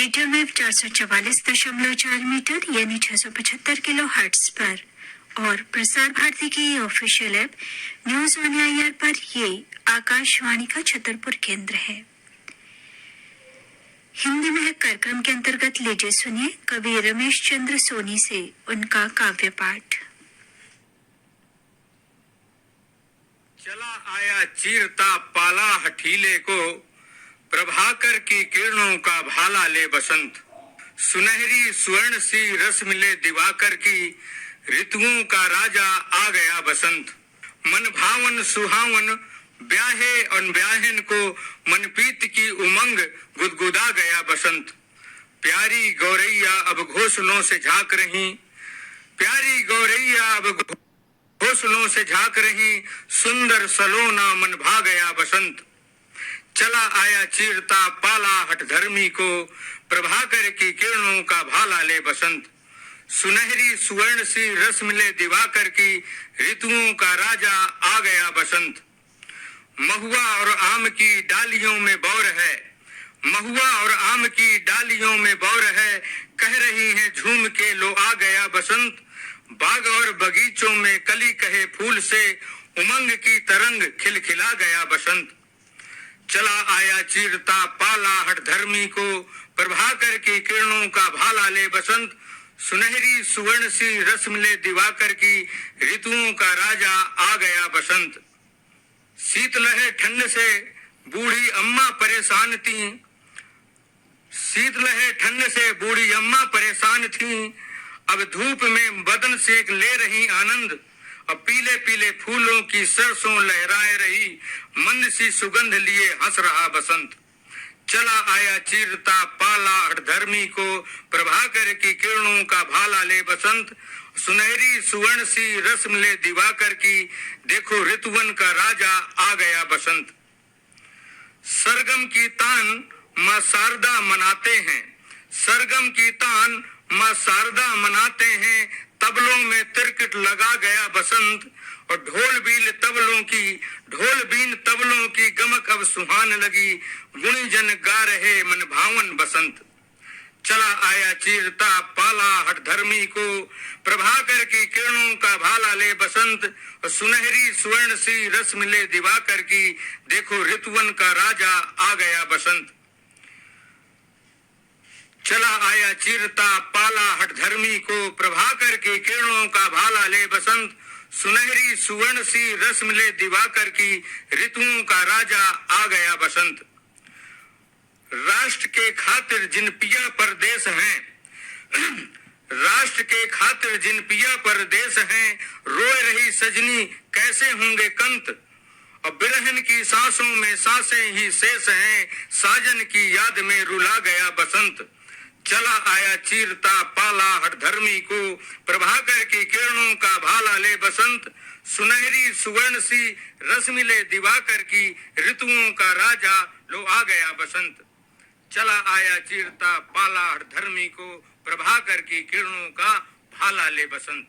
Medium wave 444.4 metre यानी 675 kilo hertz पर और प्रसार भारती की official app news on AIR पर ये आकाशवाणी का छतरपुर केंद्र है। हिंदी में कार्यक्रम के अंतर्गत लीजिए सुनिए कवि रमेश चंद्र सोनी से उनका काव्य पाठ। चला आया चीरता पाला हठीले को, प्रभाकर की किरणों का भाला ले बसंत। सुनहरी स्वर्ण सी रस मिले दिवाकर की, ऋतुओं का राजा आ गया बसंत। मन भावन सुहावन ब्याहे और ब्याहन को, मनपीत की उमंग गुदगुदा गया बसंत। प्यारी गौरैया अब घोंसलों से झांक रही, प्यारी गौरैया अब घोंसलों से झांक रही, सुंदर सलोना मन भा गया बसंत। चला आया चीरता पाला हठ धर्मी को, प्रभाकर की किरणों का भाला ले बसंत। सुनहरी सुवर्ण सी रस मिले दिवाकर की, ऋतुओं का राजा आ गया बसंत। महुआ और आम की डालियों में बौर है, महुआ और आम की डालियों में बौर है, कह रही है झूम के लो आ गया बसंत। बाग और बगीचों में कली कहे फूल से, उमंग की तरंग खिलखिला गया बसंत। चला आया चीरता पाला हठ धर्मी को, प्रभाकर की किरणों का भाला ले बसंत। सुनहरी सुवर्ण सी रस मिले दिवाकर की, ऋतुओं का राजा आ गया बसंत। शीतलहर ठंड से बूढ़ी अम्मा परेशान थी, शीतलहर ठंड से बूढ़ी अम्मा परेशान थी। अब धूप में बदन सेक ले रही आनंद, अब पीले पीले फूलों की सरसों लहराए रही, मंद सी सुगंध लिए हंस रहा बसंत। चला आया चीरता पाला हठ धर्मी को, प्रभाकर की किरणों का भाला ले बसंत। सुनहरी सुवर्ण सी रस मिले दिवाकर की, देखो ऋतुवन का राजा आ गया बसंत। सरगम की तान माँ शारदा मनाते हैं, सरगम की तान माँ शारदा मनाते हैं। तबलों में तिरकिट लगा गया बसंत, और ढोल बीन तबलों की गमक अब सुहान लगी, गुणीजन गा रहे मन भावन बसंत। चला आया चीरता पाला हठ धर्मी को, प्रभाकर की किरणों का भाला ले बसंत। और सुनहरी स्वर्ण सी रस मिले दिवाकर की, देखो ऋतुवन का राजा आ गया बसंत। चला आया चीरता पाला हठ धर्मी को, प्रभाकर की किरणों का भाला ले बसंत। सुनहरी सुवर्ण सी रस मिले दिवाकर की, ऋतुओं का राजा आ गया बसंत। राष्ट्र के खातिर जिन पिया परदेश हैं, राष्ट्र के खातिर जिन पिया परदेश हैं, रोए रही सजनी कैसे होंगे कंत। और बिरहन की सांसों में सांसें ही शेष हैं, साजन की याद में रुला गया बसंत। चला आया चीरता पाला हठ धर्मी को, प्रभाकर की किरणों का भाला ले बसंत। सुनहरी सुवर्ण सी रस मिले दिवाकर की, ऋतुओं का राजा लो आ गया बसंत। चला आया चीरता पाला हठ धर्मी को, प्रभाकर की किरणों का भाला ले बसंत।